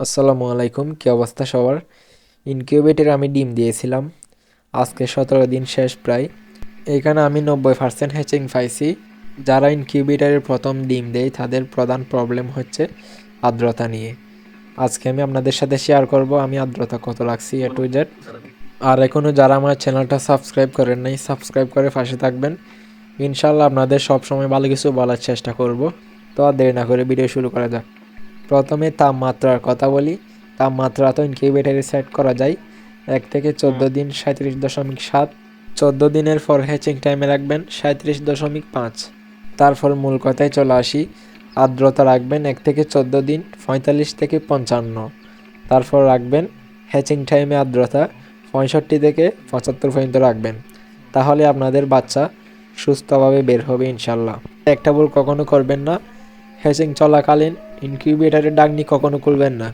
আসসালামু আলাইকুম, কি অবস্থা সবার? ইনকিউবেটরে আমি ডিম দিয়েছিলাম। আজকে 17 দিন শেষ প্রায়। এখানে আমি 90% হ্যাচিং পাইছি। যারা ইনকিউবেটরের প্রথম ডিম দেয় তাদের প্রধান প্রবলেম হচ্ছে আর্দ্রতা নিয়ে। আজকে আমি আপনাদের সাথে শেয়ার করব আমি আর্দ্রতা কত রাখছি এ টু জেড। আর এখনও যারা আমার চ্যানেলটা সাবস্ক্রাইব করেন নাই, সাবস্ক্রাইব করে পাশে থাকবেন। ইনশাল্লাহ আপনাদের সবসময় ভালো কিছু বলার চেষ্টা করব। তো আর দেরি না করে ভিডিও শুরু করা যাক। প্রথমে তাপমাত্রার কথা বলি। তাপমাত্রা তো ইনকিউবেটরে সেট করা যায় 1 থেকে 14 দিন 37.7। 14 দিনের পর হ্যাচিং টাইমে রাখবেন 37.5। তারপর মূল কথায় চলে আসি। আর্দ্রতা রাখবেন 1 থেকে 14 দিন 45 থেকে 55। তারপর রাখবেন হ্যাচিং টাইমে আর্দ্রতা 65 থেকে 75 পর্যন্ত রাখবেন। তাহলে আপনাদের বাচ্চা সুস্থভাবে বের হবে ইনশাল্লাহ। একটা ভুল কখনো করবেন না, হ্যাচিং চলাকালীন ইনকিউবেটরের ডাকনি কখনো খুলবেন না।